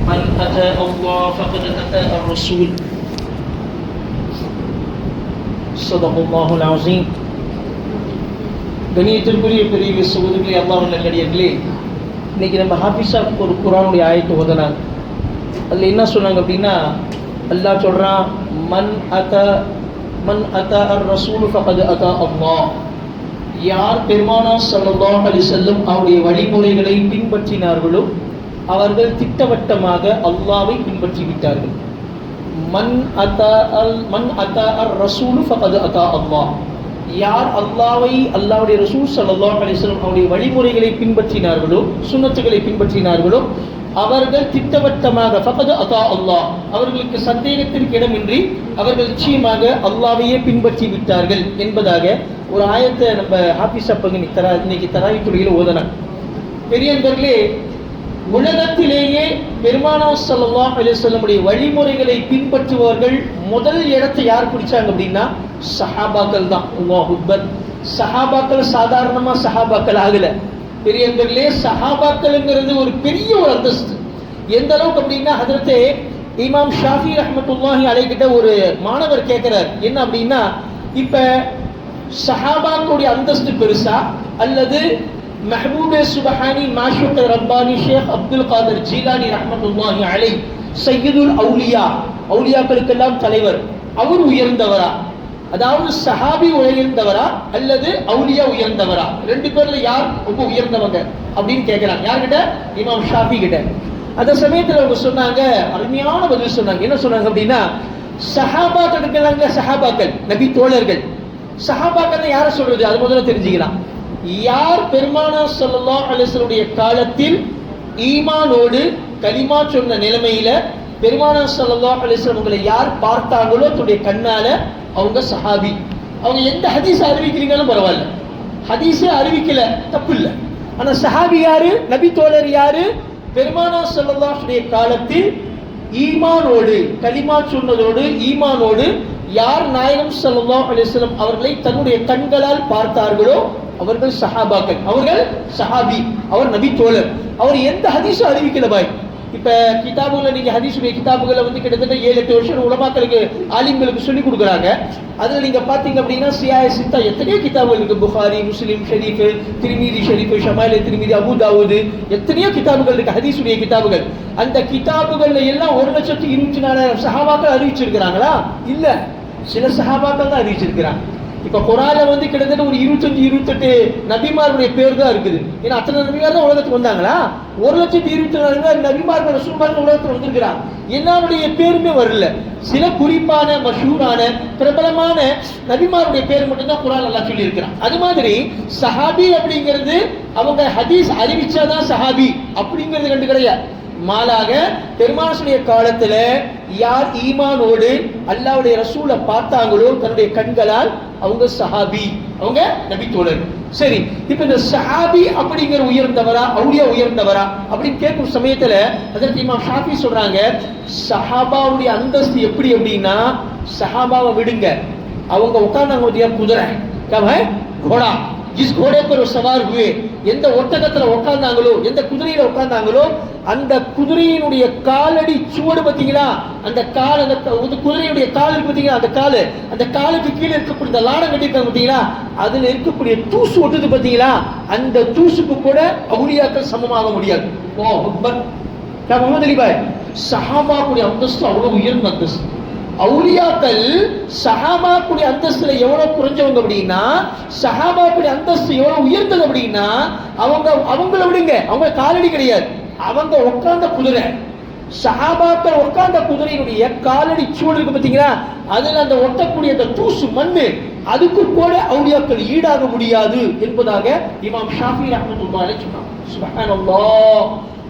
من أتى الله فقد أتى الرسول صدق الله العظيم. கணியத்திற்குரிய பெரிய சகோதரர்களே, அல்லாஹ்வின் நல்லடியார்களே, இன்னைக்கு நம்ம ஹாஃபிஸா ஒரு குர்ஆனுடைய ஆயத்து ஓதுனாங்க. அதில் என்ன சொன்னாங்க அப்படின்னா, அல்லாஹ் சொல்றான், மன் அத்தா அர் ரசூல் ஃபகத் அத்தா அல்லாஹ். யார் பெருமானார் ஸல்லல்லாஹு அலைஹி வஸல்லம் அவருடைய வழிமுறைகளை பின்பற்றினார்களோ அவர்கள் திட்டவட்டமாக அல்லாஹ்வை பின்பற்றி விட்டார்கள். மன் அத்தா அர் ரசூல் ஃபகத் அத்தா அல்லாஹ். யார் அல்லாஹ்வை, அல்லாஹ்வுடைய ரசூல் ஸல்லல்லாஹு அலைஹி வஸல்லம் அவருடைய வழிமுறைகளை பின்பற்றினார்களோ, சுன்னத்துகளை பின்பற்றினார்களோ அவர்கள் திட்டவட்டமாக ஃபகத் அத்தா அல்லாஹ், அவர்களுக்கு சந்தேகத்திற்கு இடமின்றி அவர்கள் நிச்சயமாக அல்லாஹ்வையே பின்பற்றி விட்டார்கள் என்பதாக ஒரு ஆயத்தை நம்ம ஹாஃபிஸ் அப்பங்க இன்னைக்கு தராவித் தொழுகையில் ஓதனாங்க. பெரியவர்களே, உலகத்திலேயே பெருமானார் ஸல்லல்லாஹு அலைஹி வஸல்லம் உடைய வழிமுறைகளை பின்பற்றுபவர்கள் முதல் இடத்தை யார் பிடிச்சாங்க அப்படின்னா சஹாபாக்கள் தான். அல்லாஹ் அக்பர். சஹாபாக்கள் சாதாரணமா சஹாபாக்கள் ஆகல. பெரியவர்களே, சஹாபாக்கள்ங்கிறது ஒரு பெரிய ஒரு அந்தஸ்து. எந்த அளவுக்கு அப்படின்னா, ஹதரத்தே இமாம் ஷாஃபி ரஹ்மத்துல்லாஹி அலைஹிட்ட ஒரு மாணவர் கேட்கிறார், என்ன அப்படின்னா, இப்ப சஹாபாக்களுடைய அந்தஸ்து பெருசா அல்லது மெஹபூபே சுபஹானி மாஷூக் ரப்பானி ஷேக் அப்துல் காதர் ஜீலானி ரஹ்மத்துல்லாஹி அலைஹி சையதுல் அவுலியா, அவுலியாக்களுக்கெல்லாம் தலைவர், அவர் உயர்ந்தவரா? அதாவது சஹாபி உயர்ந்தவரா அல்லது அவுலியா உயர்ந்தவரா? ரெண்டு பேர்ல யார் ரொம்ப உயர்ந்தவங்க அப்படின்னு கேட்கிறாங்க. யார்கிட்ட? இமாம் ஷாஃபி கிட்ட. அந்த சமயத்தில் அவங்க சொன்னாங்க, அருமையான பதில் சொன்னாங்க. என்ன சொன்னாங்க அப்படின்னா, சஹாபாக்கள் இருக்கிறாங்க, சஹாபாக்கள் நபி தோழர்கள். சஹாபாக்கள் யார சொல்றது? அது முதல்ல தெரிஞ்சுக்கலாம். யார் பெருமானார் ஸல்லல்லாஹு அலைஹி வஸல்லம் காலத்தில் ஈமானோடு கலிமா சொன்ன நிலைமையில பெருமானார் ஸல்லல்லாஹு அலைஹி வஸல்லம் உங்களை யார் பார்த்தாங்களோ தன்னுடைய கண்ணால அவங்க சஹாபி. அவங்க எந்த ஹதீஸ் அறிவிக்கிறீங்களும் பரவாயில்ல, ஹதீஸே அறிவிக்கல தப்பு இல்லை, ஆனா சஹாபி யாரு? நபி தோழர் யாரு? பெருமானார் ஸல்லல்லாஹு அலைஹி காலத்தில் ஈமானோடு கலிமா சொன்னதோடு ஈமானோடு யார் நாயகம் ஸல்லல்லாஹு அலைஹி வஸல்லம் அவர்களை தன்னுடைய கண்களால் பார்த்தார்களோ அவர்கள் சஹாபாக்கள், அவர்கள் சஹாபி, அவர் நபி தோழர். அவர் எந்த ஹதீஸும் அறிவிக்கல பாய். இப்ப கிதாபுகளை நீங்க ஹதீஸுடைய கிதாபுகளை கிட்டத்தட்ட 7-8 வருஷம் உலமாக்களுக்கு ஆலிம்களுக்கு சொல்லி கொடுக்குறாங்க. அதுல நீங்க பாத்தீங்க அப்படின்னா சியாய சித்தா எத்தனையோ கிதாபுகள் இருக்கு. புகாரி, முஸ்லிம் ஷரீஃப், திர்மிதி ஷரீஃப், ஷமாயில் திர்மிதி, அபூ தாவூத், எத்தனையோ கிதாபுகள் இருக்கு ஹதீஸுடைய கிதாபுகள். அந்த கிதாபுகள்ல எல்லாம் 1,24,000 சஹாபாக்கள் அறிவிச்சிருக்கிறாங்களா? இல்ல, சில சஹாபாக்கள் தான் அறிவிச்சிருக்கிறாங்க. இப்ப குர்ஆன்ல கிட்டத்தட்ட ஒரு 25-28 நபிமார்களுடைய பேர் தான் இருக்குது. ஏன்னா அத்தனை நபிமார் தான் உலகத்துக்கு வந்தாங்களா? 1,24,000 நபிமார்கள் ரசூலுல்லாஹ் உலகத்துக்கு வந்திருக்கிறாங்க. எல்லாருடைய பேருமே வரல. சில குறிப்பான மஷூரான பிரபலமான நபிமாருடைய பேர் மட்டும்தான் குர்ஆன் அல்லாஹ் சொல்லி இருக்கிறான். அது மாதிரி சஹாபி அப்படிங்கிறது அவங்க ஹதீஸ் அறிவிச்சாதான் சஹாபி அப்படிங்கிறது கண்டு கிடையாது. மாலாக பெருமானுடைய காலத்துல யார் ஈமானோடு அல்லாஹ்வுடைய ரசூலை பார்த்தாங்களோ தன்னுடைய கண்களால் அவங்க சஹாபி, அவங்க நபி தோழர். சரி, இப்ப இந்த சஹாபி அப்படிங்கிற உயர்ந்தவரா அவுலியா உயர்ந்தவரா அப்படின்னு கேட்கும் சமயத்துல ஹஜ்ரத் இமாம் ஷாஃபி சொல்றாங்க, சஹாபாவுடைய அந்தஸ்து எப்படி அப்படின்னா, சஹாபாவை விடுங்க, அவங்க உட்கார்ந்தாங்க குதிரை घोड़ा, जिस घोड़े पर सवार हुए, எந்த ஒட்டகத்துல உட்கார்ந்தாங்களோ, எந்த குதிரையில உட்கார்ந்தாங்களோ, அந்த குதிரையினுடைய காலடி சுவடு பாத்தீங்களா, அந்த கால், அந்த குதிரையுடைய கால் இருக்கு பாத்தீங்களா, அந்த காலு, அந்த காலுக்கு கீழே இருக்கக்கூடிய இந்த லாடம் கட்டிருக்காங்க பாத்தீங்களா, அதுல இருக்கக்கூடிய தூசு ஒட்டுது பாத்தீங்களா, அந்த தூசுக்கு கூட அவுலியாக்கள் சமமாக முடியாது. ஓ அக்பர். முகமது அலி பாய், சஹாபாவுடைய அந்தஸ்து அவ்வளவு உயர்ந்த அந்தஸ்து. அவுலியாக்கள் சஹாபாக்குடைய அந்தஸ்துல எவ்வளவு குறைஞ்சவங்க அப்படின்னா, சஹாபாக்குடைய அந்தஸ்து எவ்வளவு உயர்ந்தது அப்படின்னா, அவங்கள விடுங்க, அவங்க காலடி கிடையாது, அவங்க உட்கார்ந்த குதிரை. சஹாபாக்கள் உட்கார்ந்த குதிரையினுடைய காலடி சூடு இருக்கு பாத்தீங்களா, அதுல அந்த ஒட்டக்கூடிய அந்த தூசு மண்ணு, அதுக்கு கூட அவுலியாக்கள் ஈடாக முடியாது என்பதாக இமாம் ஷாஃபி ரஹ்மத்துல்லாஹி அலைஹி சொன்னாங்க. சுப்ஹானல்லாஹ்,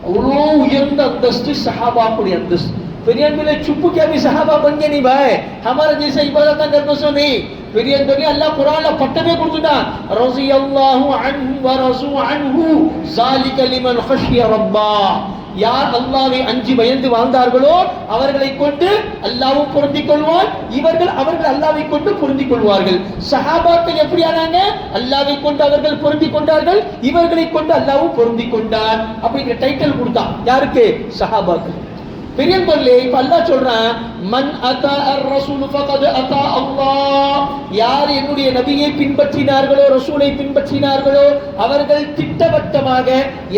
அவ்வளோ உயர்ந்த அந்தஸ்து சஹாபாக்குடைய அந்தஸ்து. பெரியார்களே, चुप क्या भी सहाबा बन गए नहीं भाई, हमारे जैसे इबादत करने से नहीं. பெரியார்களே, அல்லாஹ் குர்ஆன்ல பட்டமே கொடுத்துட்டான், ரஸியல்லாஹு அன்ஹு வ ரஸு அன்ஹு ஸாலிக லிமன் ஹஷிய ரப்பா. யார் அல்லாஹ்வை அஞ்சி பயந்து வாழ்ந்தார்களோ அவர்களை கொண்டு அல்லாஹ்வும் பொருந்திக் கொள்வான், அவர்கள் அல்லாஹ்வை கொண்டு பொருந்திக் கொள்வார்கள். சஹாபாக்கள் எப்படி ஆனாங்க? அல்லாஹ்வை கொண்டு அவர்கள் பொருந்திக் கொண்டார்கள், இவர்களை கொண்டு அல்லாஹ்வும் பொருந்திக் கொண்டான் அப்படிங்கிற டைட்டில் கொடுத்தான். யாருக்கு? சஹாபாக்கள். பெரியவர்களே, இப்ப அல்லாஹ் சொல்றான், மன் அத்தா ar-ரசூல் ஃபகத் அத்தா அல்லாஹ். யார் என்னுடைய நபியை பின்பற்றினார்களோ, ரசூலை பின்பற்றினார்களோ, அவர்கள் திட்டவட்டமாக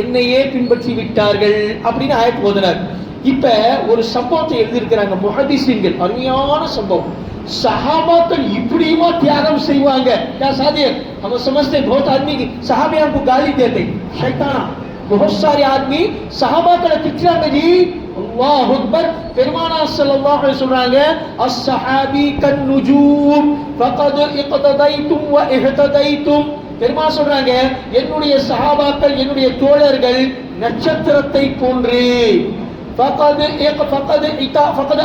என்னையே பின்பற்றி விட்டார்கள் அப்படின்னு ஆயத் ஓதுனார். இப்ப ஒரு சம்பவத்தை எழுதியிருக்கிறாங்க முஹத்திஸீன்கள், அருமையான சம்பவம். सहाबाकल इपड़ीमा त्यागम செய்வாங்க. क्या सादिक हम समझते बहुत आदमी सहाबियों को गाली देते शैताना, बहुत सारे आदमी सहाबाकल திட்டுறாங்க जी. அல்லாஹ் அக்பர். பெருமானார் ஸல்லல்லாஹு அலைஹி சொல்றாங்க, அஸ்ஸஹாபி கன்னுஜூம் ஃபகத் இக்ததைதும் வ இஹ்ததைதும். பெருமானார் சொல்றாங்க, என்னுடைய சஹாபாக்கள், என்னுடைய தோழர்கள் நட்சத்திரத்தை போன்று. فقد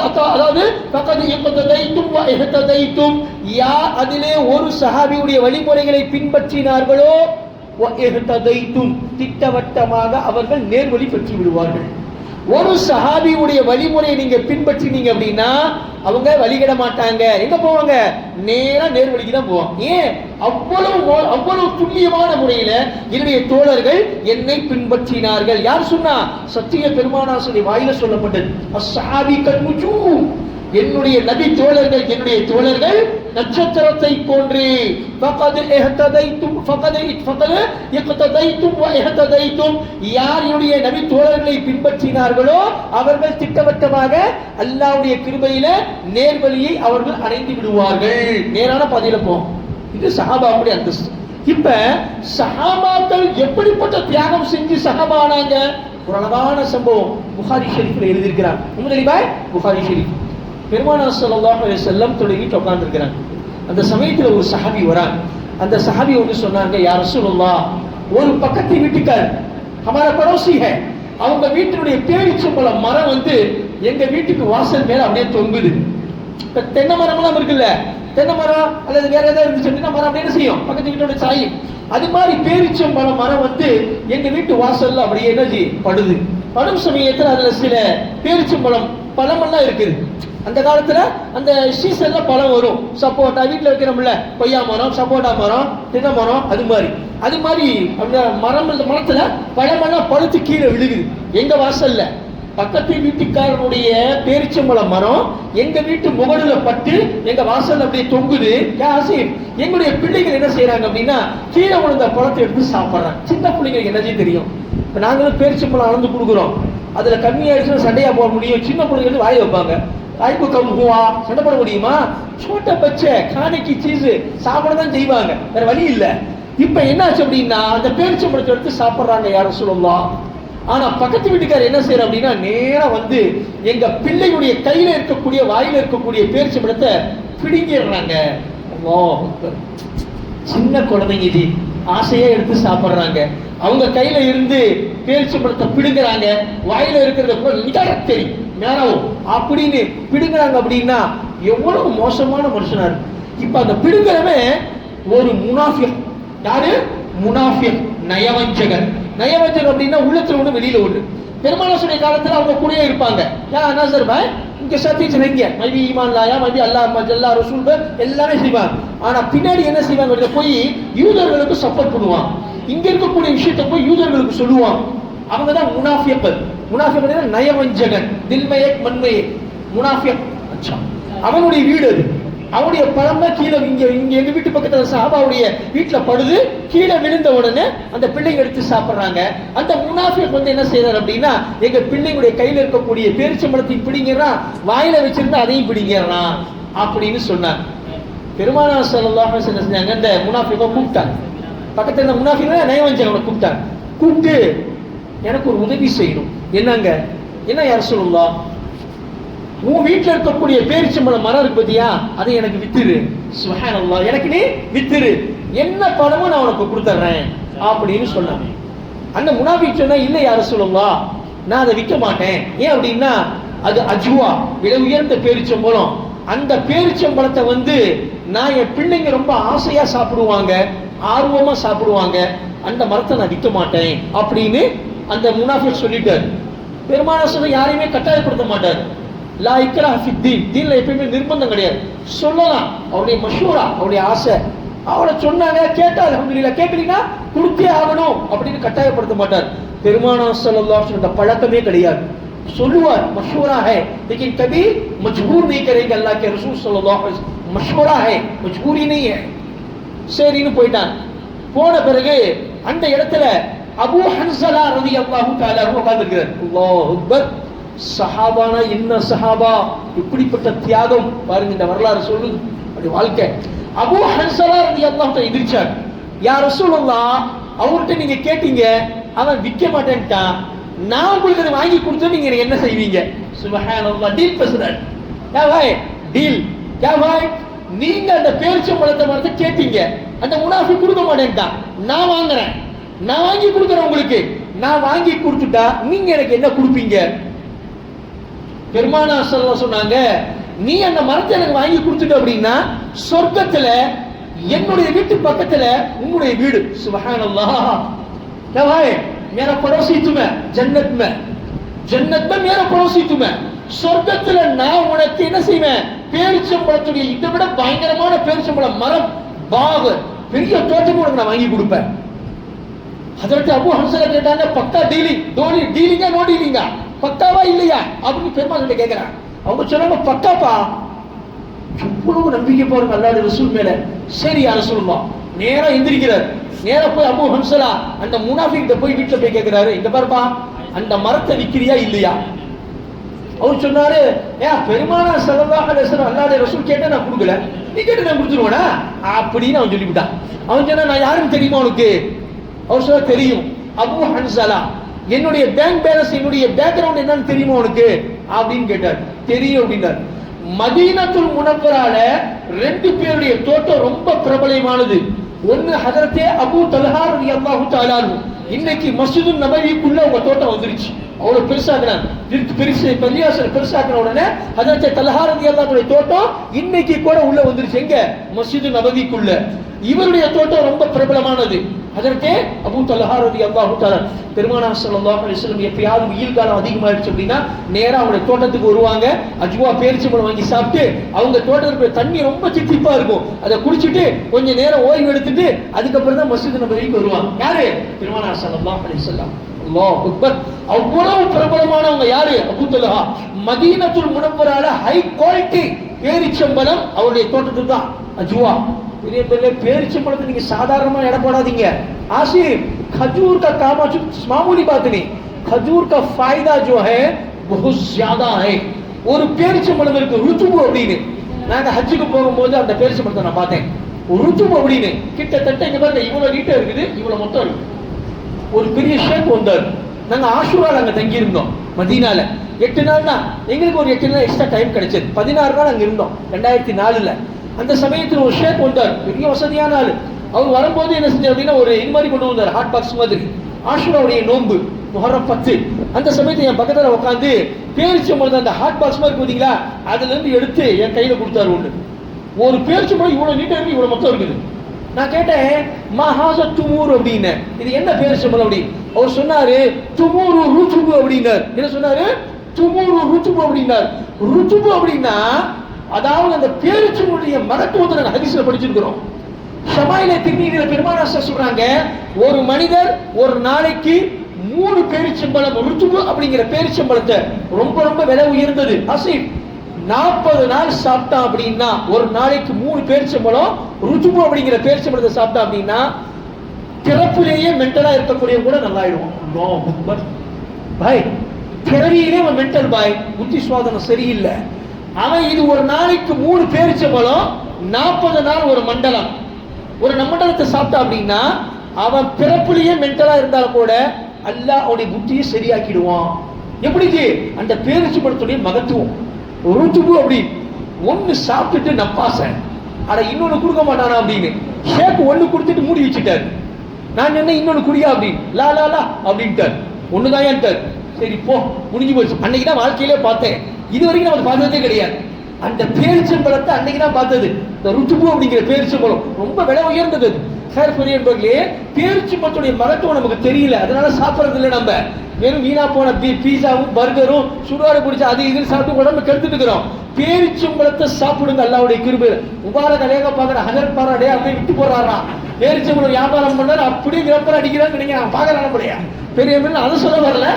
அத்தா, அதாவது فقد اقتديتم واهتديتم. யார் அதிலே ஒரு சஹாபியுடைய வழிமுறைகளை பின்பற்றினார்களோ واهتديتم, திட்டவட்டமாக அவர்கள் நேர்வழி பெற்று விடுவார்கள். ஒரு சஹாபியுடைய வழிமுறையை நீங்க பின்பற்றினீங்க அப்படின்னா அவங்க வழிகிட மாட்டாங்க. எங்க போவாங்க? நேரா நேர்வழிக்கு தான் போவாங்க. ஏன்? அவ்வளவு துல்லியமான முறையில என்னுடைய தோழர்கள் என்னை பின்பற்றினார்கள். யார் சொன்னா? சத்திய பெருமானார் வாயில சொல்லப்பட்டது. அஸ்ஸஹாபி கன்னுஜூம், என்னுடைய நபி தோழர்கள், என்னுடைய தோழர்கள் நட்சத்திரத்தை போன்று. ஃபகத் இஹ்ததைதும் வ இஹ்ததைதும். யார் என்னுடைய நபி தோழர்களை பின்பற்றினார்களோ அவர்கள் திட்டவட்டமாக அல்லாஹ்வுடைய கிருபையில நேர்வழியை அவர்கள் அடைந்து விடுவார்கள், நேரான பாதையில போவோம். இது சஹாபாவுடைய அந்தஸ்து. இப்ப சஹாபாக்கள் எப்படிப்பட்ட தியாகம் செஞ்சு சஹாபானாங்க? ஒரு அழகான சம்பவம் புகாரி ஷரீஃப்ல எழுதியிருக்கிறார். புகாரி ஷரீஃப். பெருமானார் ஸல்லல்லாஹு அலைஹி வஸல்லம் தொழுகிட்டு உட்கார்ந்திருக்கிறாங்க. அந்த சமயத்துல ஒரு சஹாபி வராங்க. அந்த சஹாபி வந்து சொன்னாங்க, யா ரசூலுல்லாஹ், ஒரு பக்கத்து வீட்டுக்கார் ஹமாரா படோசி ஹை, அவங்க வீட்டினுடைய பேரிச்சம்பழம் மரம் வந்து எங்க வீட்டுக்கு வாசல் மேல அப்படியே தொங்குது. இப்ப தென்னை மரம்லாம் இருக்குல்ல, தென்னை மரம் அல்லது வேற ஏதாவது இருந்துச்சு அப்படின்னா மரம் அப்படியே செய்யும், பக்கத்து வீட்டோட சாயும். அது மாதிரி பேரிச்சம்பழம் மரம் வந்து எங்க வீட்டு வாசல்ல அப்படியே என்னஜி படுது. படும் சமயத்துல அதுல சில பேரிச்சம்பழம் பழமெல்லாம் இருக்குது. அந்த காலத்துல அந்த சீசன்ல பழம் வரும். சப்போட்டா வீட்டுல வைக்கிறோம்ல, கொய்யா மரம், சப்போட்டா மரம், தென்னை மரம், அது மாதிரி அந்த மரத்துல பழமெல்லாம் பழுத்து கீழே விழுகுது எங்க வாசல்ல. பக்கத்து வீட்டுக்காரனுடைய பேரிச்சம்பழம் மரம் எங்க வீட்டு முகடுல பட்டு எங்க வாசல் அப்படியே தொங்குது. எங்களுடைய பிள்ளைகள் என்ன செய்யறாங்க அப்படின்னா கீழே விழுந்த பழத்தை எடுத்து சாப்பிடுறாங்க. சின்ன பிள்ளைங்களுக்கு என்னஜி தெரியும். இப்ப நாங்களும் பேரிச்சம்பழம் அளந்து கொடுக்குறோம், அதுல கம்மியாயிடுச்சுன்னா சண்டையா போட முடியும். சின்ன பிள்ளைங்க வாய் வைப்பாங்க, வாய்ப்பு கம்முவா, சண்டை போட முடியுமா? சோட்ட பச்சை காணிக்கு சீஸ் சாப்பிட தான் செய்வாங்க, வேற வழி இல்ல. இப்ப என்னாச்சு அப்படின்னா அந்த பேரிச்சம்பழத்தை எடுத்து சாப்பிடுறாங்க யாரும் சொல்லலாம். ஆனா பக்கத்து வீட்டுக்காரர் என்ன செய்யற அப்படின்னா நேரா வந்து எங்க பிள்ளைகளுடைய கையில இருக்கக்கூடிய வாயில இருக்கக்கூடிய பேரிச்சம்பழத்தை பிடிங்கிடுறாங்க. சின்ன குழந்தைங்க இது ஆசையா எடுத்து சாப்பிடுறாங்க. அவங்க கையில இருந்து பேரிச்சம்பழத்தை பிடுங்குறாங்க, வாயில இருக்கிறத தெரியும் நேரம் அப்படின்னு பிடுங்குறாங்க. அப்படின்னா எவ்வளவு மோசமான மனுஷனா இருக்கு. இப்ப அந்த பிடுங்குறவன் ஒரு முனாஃபிக். யாரு? முனாஃபிக், நயவஞ்சகன். நயவஞ்சகன் அப்படின்னா உள்ளத்துல ஒண்ணு வெளியில ஒண்ணு. பெருமானாருடைய காலத்துல அவங்க கூடயே இருப்பாங்க. யா நசர் பாய் இங்க சத்திச்சு வைங்க, மைபி ஈமான் லாயா, மைபி அல்லாஹ் மஜல்லா ரசூல் எல்லாமே செய்வாங்க. ஆனா பின்னாடி என்ன செய்வாங்க? போய் யூதர்களுக்கு சப்போர்ட் பண்ணுவாங்க. இங்க இருக்கக்கூடிய விஷயத்தை போய் யூதர்களுக்கு சொல்லுவாங்க. அவங்க தான் முனாஃபிக். முனாஃபிக் நயவஞ்சகன், தில்மயக் மன்மயக். முனாஃபிக் அவனுடைய வீடு அது. அவனுடைய பழம் தான் கீழே இங்க எங்க வீட்டு பக்கத்துல சஹாபாவுடைய வீட்டுல படுது. கீழே விழுந்த உடனே அந்த பிள்ளைங்க எடுத்து சாப்பிடுறாங்க. அந்த முனாஃபிக் வந்து என்ன செய்யறாரு அப்படின்னா எங்க பிள்ளைங்களுடைய கையில இருக்கக்கூடிய பேரிச்சம்பழத்தையும் பிடிங்கிறான், வாயில வச்சிருந்தா அதையும் பிடிங்கிறான் அப்படின்னு சொன்னாங்க. பெருமானார் ஸல்லல்லாஹு அலைஹி வஸல்லம் செஞ்சாங்க, அந்த முனாஃபிகை கூப்பிட்டாங்க. பக்கத்துல இருந்த முனாஃபிக் நயவஞ்சகனை கூப்பிட்டாங்க. கூப்பிட்டு எனக்கு ஒரு உதவி செய்யணும். என்னங்க? என்ன யா ரசூலுல்லாஹ், உன் வீட்டுல இருக்கக்கூடிய பேரிச்சம்பழம் மரம் இருக்கு பத்தியா, அதை எனக்கு வித்துரு. சுப்ஹானல்லாஹ், எனக்கு நீ வித்துரு, என்ன பணமும் நான் உனக்கு கொடுத்துறேன் அப்படின்னு சொன்னாங்க. அந்த முனாஃபிக் சொன்னா, இல்ல யா ரசூலுல்லாஹ், நான் அதை விற்க மாட்டேன். ஏன் அப்படின்னா அது அஜ்வா, விலை உயர்ந்த பேரிச்சம்பழம். அந்த பேரிச்சம்பழத்தை வந்து நான் என் பிள்ளைங்க ரொம்ப ஆசையா சாப்பிடுவாங்க, ஆர்வமா சாப்பிடுவாங்க, அந்த மரத்தை நான் விற்க மாட்டேன் அப்படின்னு அந்த முனாஃபிக் சொல்லிட்டாரு. பெருமானார் சொல்ல யாரையுமே கட்டாயப்படுத்த மாட்டார். லா இக்ராஹ ஃபித்தீன், தீன்ல எப்பயுமே நிர்பந்தம் கிடையாது. சொல்லலாம், அவருடைய மஷூரா, அவருடைய ஆசை. அவளை சொன்னாங்க, கேட்டா அல்ஹம்துலில்லாஹ், கேட்கலீங்கன்னா கொடுத்தே ஆகணும் அப்படின்னு கட்டாயப்படுத்த மாட்டார். பெருமானார் ஸல்லல்லாஹு அலைஹி வஸல்லம் பழக்கமே கிடையாது. சொல்லுவார், மஷ்ஹூரா ஹை लेकिन कभी मजबूर नहीं करेंगे अल्लाह के रसूल सल्लल्लाहु अलैहि वसल्लम, मशवरा है मजबूरी नहीं है. சரின்னு போயிட்டான். போன பிறகு அந்த இடத்துல அபூ ஹன்ஸலா ரலியல்லாஹு தஆலா உட்கார்ந்திருக்கிறார். அல்லாஹ் அக்பர். சஹாபானா என்ன சஹாபா, இப்படிப்பட்ட தியாகம் பாருங்க, இந்த வரலாறு சொல்லுது, அப்படி வாழ்க்கை. அபூ ஹன்ஸலா ரலியல்லாஹு தஆலா எந்திரிச்சார். யா ரசூலுல்லாஹ், அவர்கிட்ட நீங்க கேட்டீங்க, அவன் விற்க மாட்டேன்ட்டான், நான் உங்களுக்கு அதை வாங்கி கொடுத்தா நீங்க என்ன செய்வீங்க? சுப்ஹானல்லாஹ், டீல் பேசுறார். யா பாய் டீல், யா பாய் நீங்க அந்த பேரிச்சம்பழத்தை மரத்தை கேட்டீங்க, அந்த முனாஃபிக் கொடுக்க மாட்டேன்ட்டான், நான் வாங்குறேன், நான் வாங்கி கொடுக்குறேன் உங்களுக்கு, நான் வாங்கி கொடுத்துட்டா நீங்க எனக்கு என்ன கொடுப்பீங்க? பெருமானார் ஸல்லல்லாஹு அலைஹி சொன்னாங்க, நீ அந்த மரத்தை எனக்கு வாங்கி கொடுத்துட்ட அப்படின்னா சொர்க்கத்துல என்னுடைய வீட்டு பக்கத்துல உன்னுடைய வீடு. சுப்ஹானல்லாஹ். क्या भाई मेरा पड़ोसी तुम्हें जन्नत में मेरा पड़ोसी तुम्हें சொர்க்கத்துல நான் உனக்கு என்ன செய்வேன்? பேரிச்சம்பழத்துடைய இதை விட பயங்கரமான பேரிச்சம்பழம் மரம், பாக, பெரிய தோட்டம் உனக்கு நான் வாங்கி கொடுப்பேன். ஹஜ்ரத் அபூ ஹன்ஸலா கேட்டாங்க, பக்கா டீலிங்கா நோ டீலிங்கா, பக்காவா இல்லையா அப்படின்னு பெருமாள் கிட்ட கேட்கிறான். அவங்க சொன்னாங்க பக்காப்பா. எவ்வளவு நம்பிக்கை பாருங்க அல்லாஹ்வுடைய ரசூல் மேல. சரி யா ரசூலுல்லாஹ். நேரா எந்திரிக்கிறார், நேரா போய் அபூ ஹன்ஸலா அந்த முனாஃபிக் கிட்ட போய் வீட்டுல போய் கேட்கிறாரு, இங்க பாருப்பா அந்த மரத்தை விக்கிறியா இல்லையா? அவர் சொன்னாரு, பெருமானார் ஸல்லல்லாஹு அலைஹி வஸல்லம் அல்லாஹ்வுடைய ரசூல் கேட்டா நான் கொடுக்கல, நீ கேட்டு நான் கொடுத்துருவேனா அப்படின்னு அவன் சொல்லிவிட்டான். அவன் சொன்னா, நான் யாருன்னு தெரியுமா உனக்கு? அவர் சொன்னா தெரியும். அபூ ஹன்ஸலா, என்னுடைய பேங்க் பேலன்ஸ், என்னுடைய பேக்ரவுண்ட் என்னன்னு தெரியுமா உனக்கு அப்படின்னு கேட்டார். தெரியும் அப்படின்னார். மதீனத்துல் முனவ்வரால 2 பேருடைய தோட்டம் ரொம்ப பிரபலமானது. ஒன்னு ஹஜரத்தே அபூ தல்ஹா ரலியல்லாஹு தஆலா அன்ஹு, இன்னைக்கு மஸ்ஜிது நபவிக்குள்ள உங்க தோட்டம் வந்துருச்சு, அவ்வளவு பெருசாக்குறாங்க, பள்ளியாசல் பெருசாக்குன உடனே ஹஜரத்தே தல்ஹா ரலியல்லாஹு அன்ஹுடைய தோட்டம் இன்னைக்கு கூட உள்ள வந்துருச்சு. எங்க? மஸ்ஜிது நபவிக்குள்ள. இவருடைய தோட்டம் ரொம்ப பிரபலமானது. ஹஜரத்தே அபூ தல்ஹா ரலியல்லாஹு தஆலா, பெருமானார் ஸல்லல்லாஹு அலைஹி வஸல்லம் எப்பயாவது வெயில் காலம் அதிகமாயிடுச்சு அப்படின்னா நேரா அவங்க தோட்டத்துக்கு வருவாங்க, அஜ்வா பேரிச்சம்பழம் வாங்கி சாப்பிட்டு, அவங்க தோட்டத்துல தண்ணி ரொம்ப தித்திப்பா இருக்கும், அதை குடிச்சிட்டு கொஞ்ச நேரம் ஓய்வு எடுத்துட்டு அதுக்கப்புறம் தான் மஸ்ஜித் நபவிக்கு வருவாங்க. யாரு? பெருமானார் ஸல்லல்லாஹு அலைஹி வஸல்லம். அல்லாஹ் அக்பர். அவ்வளவு பிரபலமானவங்க யாரு? Abu Talha. மதீனத்துல் முனவ்வரால ஹை குவாலிட்டி பேரிச்சம்பழம் அவருடைய தோட்டத்துக்கு தான். அஜ்வா பெரிய பெரிய பேரிச்சம்பழத்தை நீங்க சாதாரணமா எடை போடாதீங்க. आसिफ खजूर का काम मामूली बात नहीं, खजूर का फायदा जो है बहुत ज्यादा है. ஒரு பேரிச்சம்பழம் இருக்கு ருத்துபு அப்படின்னு, நாங்க ஹஜ்ஜுக்கு போகும்போது அந்த பேரிச்சம்பழத்தை நான் பார்த்தேன். ருத்துபு அப்படின்னு கிட்டத்தட்ட இங்க பாருங்க, இவ்வளவு நீட்டா இருக்குது, இவ்வளவு மொத்தம் இருக்கு. ஒரு பெரிய ஷேக் வந்தார். நாங்க ஆஷூரால அங்க தங்கி இருந்தோம் மதீனால. 8 நாள் தான் எங்களுக்கு, ஒரு 8 நாள் எக்ஸ்ட்ரா டைம் கிடைச்சது. 16 நாள் அங்க இருந்தோம் 2004ல. அந்த சமயத்தில் ஒரு ஷேக் வந்தார், பெரிய வசதியான ஆளு. அவர் வரும்போது என்ன செஞ்சார் அப்படின்னா, ஒரு இது மாதிரி கொண்டு வந்தார், ஹாட் பாக்ஸ் மாதிரி. ஆஷூராவுடைய நோன்பு முஹர்ரம் 10. அந்த சமயத்தில் என் பக்கத்தில் உட்காந்து பேரிச்சம்பழம் அந்த ஹாட் பாக்ஸ் மாதிரி பார்த்தீங்களா, அதுல இருந்து எடுத்து என் கையில கொடுத்தாரு. ஒன்று ஒரு பேரிச்சம்பழம் இவ்வளவு நீட்டா இருக்கு, இவ்வளவு மொத்தம் இருக்குது. நான் கேட்டேன், மஹாச துமூர் அப்படின்னு, இது என்ன பேரிச்சம்பழம் அப்படி? அவர் சொன்னாரு, துமூரு ருத்துபு அப்படின்னார். என்ன சொன்னாரு? துமூரு ருத்துபு அப்படின்னார். ருத்துபு அப்படின்னா அதாவது அந்த பேரிச்சம்பழத்துடைய மகத்துவத்தை நாங்கள் ஹதீஸ்ல படிச்சிருக்கிறோம். ஷமாயிலே திர்மிதியில பெருமானார் சொல்றாங்க, ஒரு மனிதர் ஒரு நாளைக்கு 3 பேரிச்சம்பழம் ருத்துபு அப்படிங்கிற பேரிச்சம்பழத்தை, ரொம்ப ரொம்ப விலை உயர்ந்தது ஆசிப், 40 நாள் சாப்பிட்டா அப்படின்னா, ஒரு நாளைக்கு 3 பேரிச்சம்பழம் ருத்துபு அப்படிங்கிற பேரிச்சம்பழத்தை சாப்பிட்டா அப்படின்னா பிறப்பிலேயே மென்டலா இருக்கக்கூடிய கூட நல்லாயிடுவோம். பாய் பிறவியிலே அவன் மென்டல் பாய், புத்தி சுவாதனம் சரியில்லை. அவன் இது ஒரு நாளைக்கு 3 பேரிச்சம்பழம் 40 நாள் ஒரு மண்டலம், ஒரு மண்டலத்தை சாப்பிட்டா அப்படின்னா அவன் பிறப்புலயே மென்டலா இருந்தாலும் கூட அல்லாஹ் அவனுடைய புத்தியை சரியாக்கிடுவான். எப்படிக்கு? அந்த பேரிச்சம்பழத்துடைய மகத்துவம். ருத்துபு அப்படி ஒன்னு சாப்பிட்டுட்டு நப்பாச, அட இன்னொன்னு கொடுக்க மாட்டானா அப்படின்னு ஷேக் ஒன்னு கொடுத்துட்டு மூடி வச்சுட்டாரு. நான் என்ன இன்னொன்னு குடியா அப்படின்னு, லா லா லா அப்படின்ட்டார். ஒண்ணுதான். சரி போ, முடிஞ்சு போச்சு. அன்னைக்கு தான் வாழ்க்கையிலே பார்த்தேன், இது வரைக்கும் நம்ம பார்த்ததே கிடையாது. அந்த பேரிச்சம்பழத்தை அன்னைக்கு தான் பார்த்தது. இந்த ருத்துபு அப்படிங்கிற பேரிச்சம்பழம் ரொம்ப விலை உயர்ந்தது. சார் பெரியவர்களே, பேரிச்சம்பழத்துடைய மகத்துவம் நமக்கு தெரியல, அதனால சாப்பிட்றது இல்லை. நம்ம வெறும் வீணா போன பீஸாவும் பர்கரும் சுடுவாடு பிடிச்ச அது இதுன்னு சாப்பிட்டு உடம்பு கெடுத்துட்டு இருக்கிறோம். பேரிச்சம்பழத்தை சாப்பிடுங்க, அல்லாவுடைய கிருபை. முபாரக் அலேக பாக்குற ஹஜர் பாராடே அப்படியே விட்டு போறாரா, பேரிச்சம்பழம் வியாபாரம் பண்ணாரு, அப்படியே விளம்பரம் அடிக்கிறான்னு நீங்க பாக்குறாங்க முடியா பெரிய அதை சொல்ல வரல.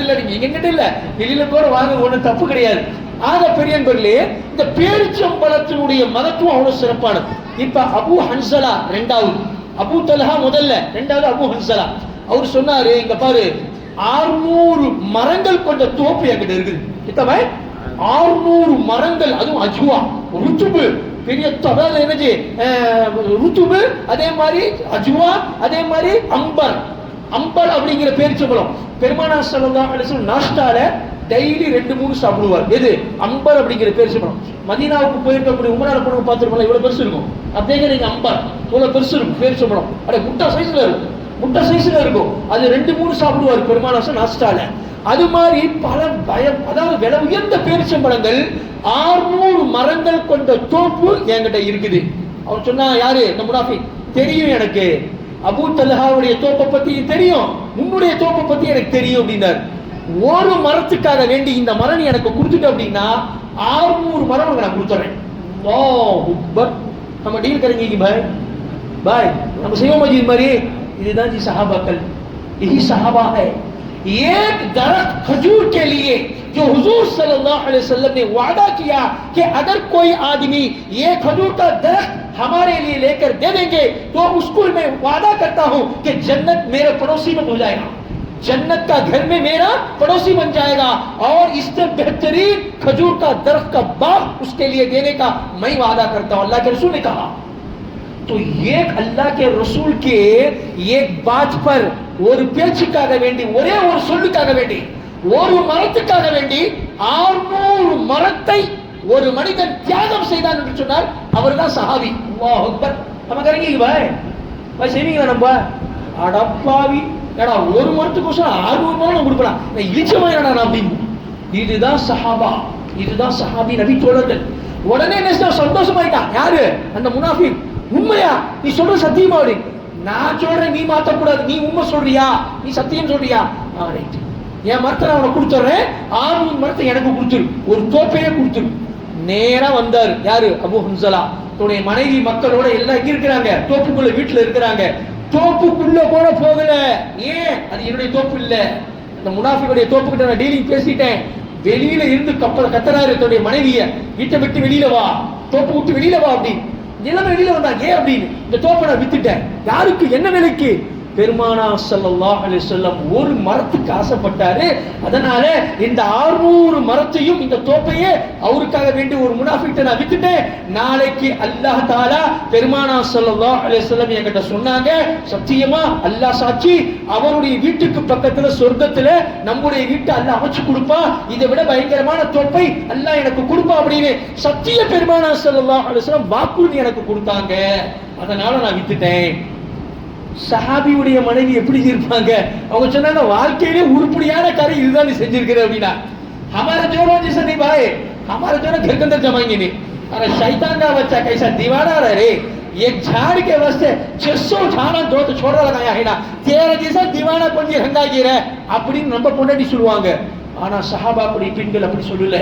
இல்ல நீங்க எங்கிட்ட இல்ல, வெளியில கூட வாங்க, ஒண்ணு தப்பு கிடையாது. ஆக பெரியவர்களே, இந்த பேரிச்சம்பழத்தினுடைய மகத்துவம் அவ்வளவு சிறப்பானது. இப்ப அபு ஹன்சலா ரெண்டாவது, அபு தல்ஹா முதல்ல, ரெண்டாவது அபு ஹன்சலா. அவர் சொன்னாரு, இங்க பாரு 600 மரங்கள் கொண்ட தோப்பு என்கிட்ட இருக்குது. கிட்டவே 600 மரங்கள், அதுவும் அஜ்வா ருத்துபு பெரிய, அதாவது என்னது ருத்துபு, அதே மாதிரி அஜ்வா, அதே மாதிரி அம்பர். அம்பர் அப்படிங்கிற பேரிச்சம்பழம் பெருமானார் ஸல்லல்லாஹு அலைஹி வஸல்லம் நாஷ்டால டெய்லி 2-3 சாப்பிடுவார். எது? அம்பர் அப்படிங்கிற பேரிச்சம்பழம். மதீனாவுக்கு போயிருக்கக்கூடிய உம்ரால போனவங்க பார்த்துருக்கோம், இவ்வளவு பெருசு இருக்கும். அப்படியே நீங்க அம்பர் இவ்வளவு பெருசு இருக்கும் பேரிச்சம்பழம், அட முட்டை சைஸ்ல இருக்கும், முட்டை சைஸ்ல இருக்கும். அது 2-3 சாப்பிடுவார் பெருமானார் நாஷ்டால. அது மாதிரி பல அதாவது விலை உயர்ந்த பேரிச்சம்பழங்கள் 600 மரங்கள் கொண்ட தோப்பு என்கிட்ட இருக்குது. அவர் சொன்னா, யாரு? இந்த முனாஃபிக். தெரியும் எனக்கு, அபூ தல்ஹாவுடைய தோப்பை பத்தி தெரியும், உன்னுடைய தோப்பை பத்தி எனக்கு தெரியும் அப்படின்னார். ஒரு மரத்துக்காக வேண்டி இந்த மரம் நீ எனக்கு கொடுத்துட்ட அப்படின்னா 600 மரம் நான் கொடுத்துறேன். நம்ம டீல் கरेंगे பாய் பாய், நம்ம செய்வோம் மஜீத் மாதிரி. இதுதான் जी सहाबाकल, यही सहाबा है. एक दरख्त खजूर के लिए जो हुजूर सल्लल्लाहु अलैहि वसल्लम ने वादा किया कि अगर कोई आदमी ये खजूर का दरख्त हमारे लिए लेकर दे देंगे तो उसको मैं वादा करता हूं कि जन्नत मेरे पड़ोसी में हो जाएगा, जन्नत का घर में मेरा पड़ोसी बन जाएगा, और इससे बेहतरीन खजूर का दरख्त का बाग उसके लिए देने का मैं वादा करता हूं. अल्लाह के रसूल ने कहा. तो एक अल्लाह के रसूल के एक बात पर ஒரு பேச்சுக்காக வேண்டி, ஒரே ஒரு சொல்லுக்காக வேண்டி, ஒரு மரத்துக்காக வேண்டி 600 மரத்தை ஒரு மனிதன் தியாகம் செய்தான் என்று சொன்னார். அவர்தான் சஹாபி. அல்லாஹ் அக்பர். நம்ம கரங்கி பாய் பாய் செய்வீங்களா? நம்ம அடப்பாவி, ஏடா ஒரு மரத்துக்கு 600 மரம் கொடுக்கலாம், நான் இழிச்சமாயிரடா அப்படின்னு. இதுதான் சஹாபா, இதுதான் சஹாபி நபி தோழர்கள். உடனே என்ன சந்தோஷமாயிட்டான். யாரு? அந்த முனாஃபிக். உண்மையா நீ சொல்ற சத்தியமா? அப்படி நான் சொல்றேன், நீ மாத்தக்கூடாது, நீ உண்மை சொல்றியா, நீ சத்தியம் சொல்றியா? என் மரத்தை நான் உனக்கு கொடுத்துறேன், 600 மரத்தை எனக்கு கொடுத்துரு, ஒரு தோப்பையே கொடுத்துரு. நேரா வந்தார். யாரு? அபு ஹன்சலா. தன்னுடைய மனைவி மக்களோட எல்லாம் இங்க இருக்கிறாங்க, தோப்புக்குள்ள வீட்டுல இருக்கிறாங்க. தோப்புக்குள்ள கூட போகல. ஏன்? அது என்னுடைய தோப்பு இல்ல, இந்த முனாஃபிக்குடைய தோப்பு கிட்ட நான் டீலிங் பேசிட்டேன். வெளியில இருந்து கத்துறாரு தன்னுடைய மனைவிய, வீட்டை விட்டு வெளியில வா, தோப்பு விட்டு வெளியில வா அப்படி. நிலைமை வெளியில வந்தாங்க. ஏன் அப்படின்னு? இந்த தோப்பை நான் வித்துட்டேன். யாருக்கு? என்ன விலைக்கு? பெருமானார் ஸல்லல்லாஹு அலைஹி வஸல்லம் ஒரு மரத்துக்கு ஆசைப்பட்டாரு. அதனால இந்த 600 மரத்தையும் இந்த தோப்பையே அவருக்காக வேண்டி ஒரு முனாஃபிக்ட்ட நான் வித்துட்டேன். நாளைக்கு அல்லாஹ் தஆலா பெருமானார் ஸல்லல்லாஹு அலைஹி வஸல்லம் என்கிட்ட சொன்னாங்க, சத்தியமா அல்லாஹ் சாட்சி, அவருடைய வீட்டுக்கு பக்கத்துல சொர்க்கத்துல நம்முடைய வீட்டை அல்லாஹ் அமைச்சு கொடுப்பான், இதை விட பயங்கரமான தோப்பை அல்லாஹ் எனக்கு கொடுப்பான் அப்படின்னு சத்திய பெருமானார் ஸல்லல்லாஹு அலைஹி வஸல்லம் வாக்குறுதி எனக்கு கொடுத்தாங்க. அதனால நான் வித்துட்டேன். சஹாபியுடைய மனைவி எப்படி இருப்பாங்க? அவங்க சொன்னாங்க, வாழ்க்கையிலே உருப்படியான காரியம் இதுதான் நீ செஞ்சிருக்கிற அப்படின்னா. हमारा जोड़ो जैसा नहीं भाई, हमारा जो ना घर के अंदर जमाएंगे नहीं. अरे शैतान का बच्चा कैसा दीवाना रहे रे, एक झाड़ के वास्ते 600 झाड़ा दो तो छोड़ लगाया है ना, तेरा जैसा दीवाना कौन जी रंगा गिर है அப்படின்னு நம்ம பொண்டாட்டி சொல்லுவாங்க. ஆனா சஹாபாக்குடைய பெண்கள் அப்படி சொல்லல.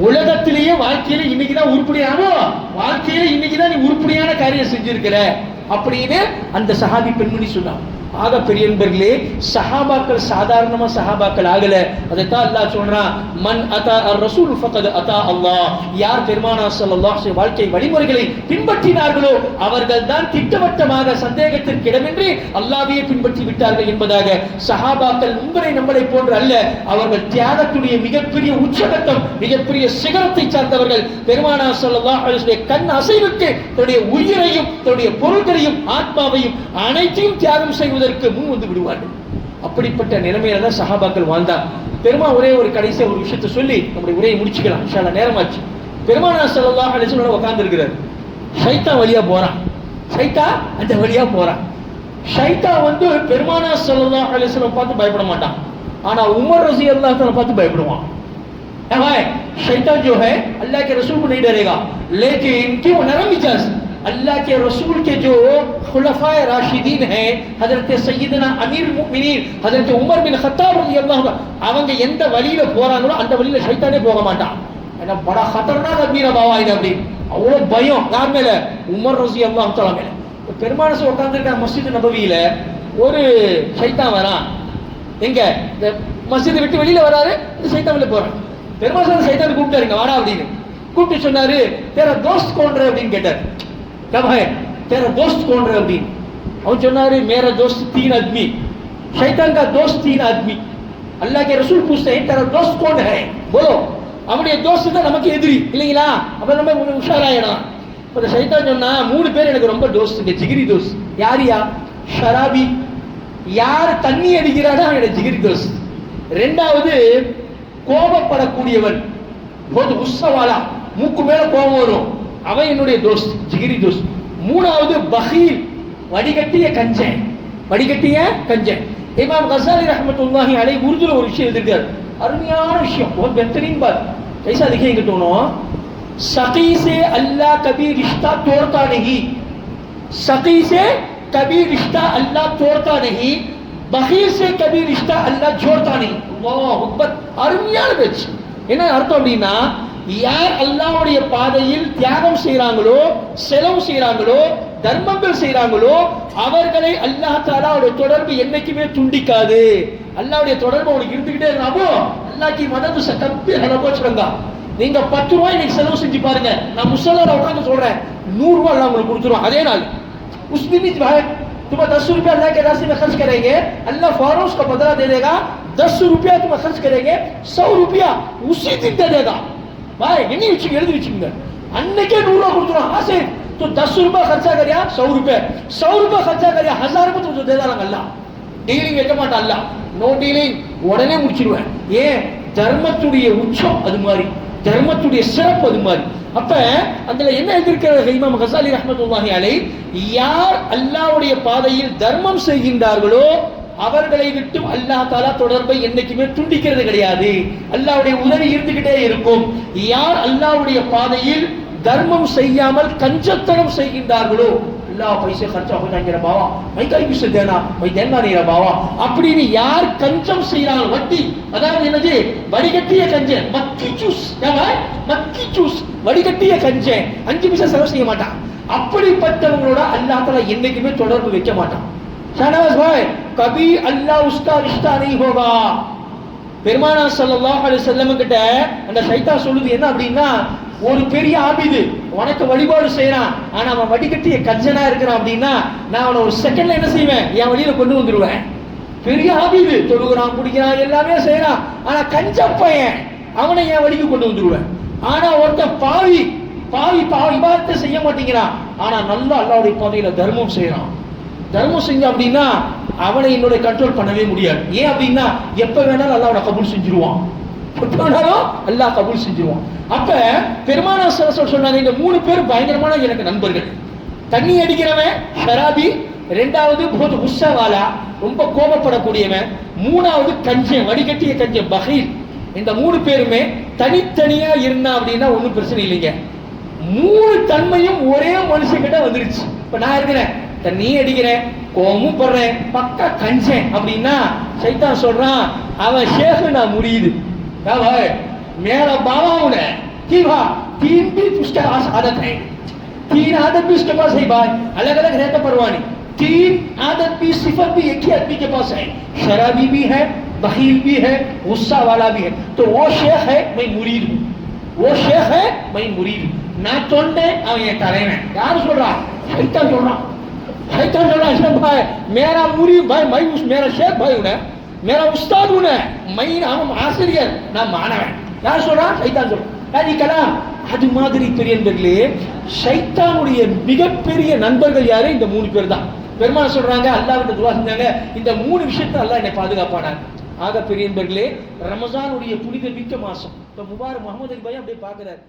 உலகத்திலேயே வாழ்க்கையில இன்னைக்கு தான் உருப்படியானோ, வாழ்க்கையில இன்னைக்கு தான் நீ உருப்படியான காரியம் செஞ்சிருக்கிற அப்படின்னு அந்த சஹாபி பெண்மணி சொன்னாங்க. ஆக பெரியவர்களே, சஹாபாக்கள் சாதாரணமா சஹாபாக்கள் ஆகல. அதைத்தான் அல்லாஹ் சொல்றான், மன் அதா ar-rasul faqad ata Allah. யார் பெருமானார் ஸல்லல்லாஹு அலைஹி வாழ்க்கை வழிமுறைகளை பின்பற்றினார்களோ அவர்கள் தான் திட்டவட்டமாக சந்தேகத்திற்கு இடமின்றி அல்லாஹ்வையே பின்பற்றி விட்டார்கள் என்பதாக. சஹாபாக்கள் உங்களை நம்மளை போன்று அல்ல, அவர்கள் தியாகத்துடைய மிகப்பெரிய உச்சகட்டம், மிகப்பெரிய சிகரத்தை சார்ந்தவர்கள். பெருமானார் ஸல்லல்லாஹு அலைஹி வஸல்லம் கண் அசைவுக்கு தன்னுடைய உயிரையும் தன்னுடைய பொருட்களையும் ஆத்மாவையும் அனைத்தையும் தியாகம் செய்வது முன் வந்து விடுவார்கள். அப்படிப்பட்ட நிலைமையில தான் சஹாபாக்கள் வாழ்ந்தார். பெருமா ஒரே ஒரு கடைசியா ஒரு விஷயத்தை சொல்லி நம்முடைய உரையை முடிச்சுக்கலாம். இன்ஷா அல்லாஹ் நேரமாச்சு. பெருமானார் ஸல்லல்லாஹு அலைஹி வஸல்லம் உட்கார்ந்து இருக்கிறார். ஷைத்தான் வழியா போறான். ஷைத்தான் அந்த வழியா போறான். ஷைத்தான் வந்து பெருமானார் ஸல்லல்லாஹு அலைஹி வஸல்லம் பார்த்து பயப்பட மாட்டான். ஆனா உமர் ரலியல்லாஹு அன்ஹு பார்த்து பயப்படுவான். शैतान जो है अल्लाह के रसूल को नहीं डरेगा, लेकिन क्यों नरम मिजाज अल्लाह के रसूल के जो खुलफाए राशिदीन हैं, हजरत सैयदना अमीर मुमिनीन हजरत उमर बिन खत्ताब रज़ियल्लाहु अन्हु, அவங்க எந்த வழியில போறாங்களோ அந்த வழியில ஷைத்தானே போக மாட்டான். ஏன்னா படா खतरनाक அமீர பாவா இது அப்படி. அவ்வளவு பயம் யார் மேல? உமர் ரஸியல்லாஹு தஆலா மேல. பெருமானார் உட்கார்ந்திருக்காங்க மஸ்ஜித் நபவியில, ஒரு ஷைத்தான் வரான். எங்க இந்த மஸ்ஜிதை விட்டு வெளியில வராரு, இந்த ஷைத்தான் வெளியில போறான். பெருமானார் ஷைத்தான் கூப்பிட்டாருங்க, வாடா அப்படின்னு கூப்பிட்டு சொன்னாரு, तेरा दोस्त कौन है அப்படின்னு கேட்டார். कब है तेरा दोस्त कौन है அப்படின்னு அவன் சொன்னாரு, मेरा दोस्त 3 आदमी. शैतान का दोस्त 3 आदमी. अल्लाह के रसूल पूछते हैं तेरा दोस्त कौन है, बोलो. அவனுடைய दोस्त தான் நமக்கு எதிரி இல்லைங்களா? அப்ப நம்ம உஷாராயிடலாம். இப்ப ஷைத்தான் சொன்னா 3 பேர் எனக்கு ரொம்ப दोस्त, ஜிகிரி दोस्त. யாரியா? ஷராபி, யார் தண்ணி அடிக்கிறாடா அவனோட ஜிகிரி दोस्त. இரண்டாவது கோபப்படக்கூடியவன், बहुत गुस्सा वाला, மூக்கு மேல கோபம் வரும், அவன் என்னுடைய दोस्त, ஜிகிரி दोस्त. மூணாவது பகீல், வடிகட்டிய கஞ்சன், வடிகட்டிய கஞ்சன். இமாம் गज़ाली रहमतुल्लाहि अलैहि उर्दू ஒரு விஷயம் எழுதிருக்கார், अरुणियान विषय, बहुत बेहतरीन बात. कैसा लिखेंगे दोनों? सकी से अल्लाह कभी रिश्ता तोड़ता नहीं, सकी से कभी रिश्ता अल्लाह तोड़ता नहीं, बखील से कभी रिश्ता अल्लाह जोड़ता नहीं. अल्लाह अकबर. अरुणियान பேச்சு. என்ன அர்த்தம் அப்படின்னா, யார் அல்லாஹ்வுடைய பாதையில் தியாகம் செய்றாங்களோ, செலவு செய்றாங்களோ, தர்மங்கள் செய்றாங்களோ, அவர்களை அல்லாஹ் தஆலாவுடைய தொடர்பு என்னைக்குமே துண்டிக்காது. அல்லாஹ்வுடைய தொடர்பு உங்களுக்கு இருந்துகிட்டே இருக்கோ, அல்லாஹ் की मदद से कभी हलको चढ़ेगा. நீங்க 10 ரூபாய் இன்னைக்கு செலவு செஞ்சு பாருங்க, நான் முஸல்லால உட்கார்ந்து சொல்றேன், 100 ரூபாய் அல்லாஹ் உங்களுக்கு கொடுத்துருவான் அதே நாள். उस दिन भी भाई तुम 10 रुपया अल्लाह के रास्ते में खर्च करेंगे, अल्लाह फौरन उसका बदला दे देगा. 10 रुपया तुम खर्च करेंगे, 100 रुपया उसी दिन दे देगा. भाई எண்ணி வச்சுங்க, எழுதி வச்சுங்க, அன்னைக்கே 100 ரூபாய் கொடுத்துருவான். ஆசை तो 10 रुपया खर्चा करिया 100 रुपये, 100 रुपया खर्चा करिया 1000 रुपये तुझे दे देगा अल्लाह. டீலிங் வைக்க மாட்டான் அல்லாஹ், நோ டீலிங், உடனே முடிச்சிருவேன். ஏன்? தர்மத்துடைய உச்சம் அது மாதிரி, தர்மத்துடைய சிறப்பு அது மாதிரி. அப்ப அதுல என்ன எழுதியிருக்கிறார் இமாம் गज़ाली रहमतुल्लाहि अलैहि, யார் அல்லாஹ்வுடைய பாதையில் தர்மம் செய்கின்றார்களோ அவர்களை விட்டு அல்லாஹ் தஆலா தொடர்பை என்னைக்குமே துண்டிக்கிறது கிடையாது, அல்லாஹ்வுடைய உதவி இருந்துகிட்டே இருக்கும். யார் அல்லாஹ்வுடைய பாதையில் தர்மம் செய்யாமல் கஞ்சத்தனம் செய்கின்றார்களோ, अल्लाह पैसे खर्चा हो जाएंगे रे बाबा, मैं कहीं किसे देना, मैं देना नहीं रे बाबा அப்படின்னு யார் கஞ்சம் செய்றாங்க, வட்டி, அதாவது என்னது வடிகட்டிய கஞ்சன், மக்கி ஜூஸ், மக்கி ஜூஸ், வடிகட்டிய கஞ்சன், 5 பைசா செலவு செய்ய மாட்டான். அப்படிப்பட்டவங்களோட அல்லாஹ் தஆலா என்னைக்குமே தொடர்பு வைக்க மாட்டான். ஷானவாஸ் பாய், कभी अल्लाह उसका रिश्ता नहीं होगा. பெருமானார் ஸல்லல்லாஹு அலைஹி வஸல்லம் கிட்ட அந்த ஷைத்தான் சொல்லுது என்ன அப்படின்னா, ஒரு பெரிய ஆபிது உனக்கு வழிபாடு செய்யறான், ஆனா அவன் வடிகட்டிய கஞ்சனா இருக்கிறான் அப்படின்னா, நான் அவனை ஒரு செகண்ட்ல என்ன செய்வேன், என் வழியில கொண்டு வந்துருவேன். பெரிய ஆபிது, தொழுகிறான், குடிக்கிறான், எல்லாமே செய்யறான், ஆனா கஞ்ச பையன், அவனை என் வழிக்கு கொண்டு வந்துருவேன். ஆனா ஒருத்தன் பாவி, பாவி இபாதத்தை செய்ய மாட்டேங்கிறான், ஆனா நல்லா அல்லாஹ்வுடைய பாதையில தர்மம் செய்யறான். தர்மம் செஞ்ச அப்படின்னா அவனை என்னோட கண்ட்ரோல் பண்ணவே முடியாது. ஏன் அப்படின்னா எப்ப வேணாலும் அல்லாஹ் அவனை கபூல் செஞ்சிருவான், எப்ப வேணாலும் அல்லாஹ் கபூல் செஞ்சிருவான். அப்ப பெருமானார் ஸல்லல்லாஹு அலைஹி வஸல்லம் சொன்னாங்க, இந்த 3 பேர் பயங்கரமான எனக்கு நண்பர்கள். தண்ணி அடிக்கிறவன் ஷராபி, இரண்டாவது बहुत गुस्सा वाला, ரொம்ப கோபப்படக்கூடியவன், மூணாவது கஞ்சன், வடிகட்டிய கஞ்சன், பகீல். இந்த 3 பேருமே தனித்தனியா இருந்தா அப்படின்னா ஒன்றும் பிரச்சனை இல்லைங்க. 3 தன்மையும் ஒரே மனுஷங்கிட்ட வந்துருச்சு. இப்ப நான் இருக்கிறேன், தண்ணி அடிக்கிறேன், கோமும் படுறேன், பக்கா கஞ்சேன் அப்படின்னா ஷைத்தான் சொல்றான், அவன் ஷேக் நான் முரீது. मेरा बाबा उन्हें कि भाई 3 भी उसके पास आदत है, 3 आदत भी उसके पास है भाई, अलग अलग रहता परवानी, 3 आदत भी सिफत भी एक ही आदमी के पास है, शराबी भी है, बखील भी है, गुस्सा वाला भी है. तो वो शेख है, मैं मुरीद हूँ, वो शेख है, मैं मुरीद हूँ. ना तोड़ने अब ये करे में यार सुन रहा, शैतान सुन रहा, शैतान सुन रहा भाई, मेरा मुरीद भाई, मैं उस मेरा शेख भाई उन्हें, मेरा उस्ताद उन्हें, मैं हम आसिरियत ना मानव. யார் சொல்றா? ஷைத்தான் சொல்றான். ஹாதி கலாம். அது மாதிரி பெரியவர்களே, ஷைத்தானுடைய மிகப்பெரிய நண்பர்கள் யாரு? இந்த 3 பேர் தான். பெருமாள் சொல்றாங்க, அல்லாஹ்விட்ட துஆ செஞ்சாங்க, இந்த 3 விஷயத்தை அல்லாஹ் என்னை பாதுகாப்பானாங்க. ஆக பெரியவர்களே, ரமஸானுடைய புனித மிக்க மாசம். இப்ப முபாரக் முகமது அலி பாய் அப்படியே பாக்குறாரு.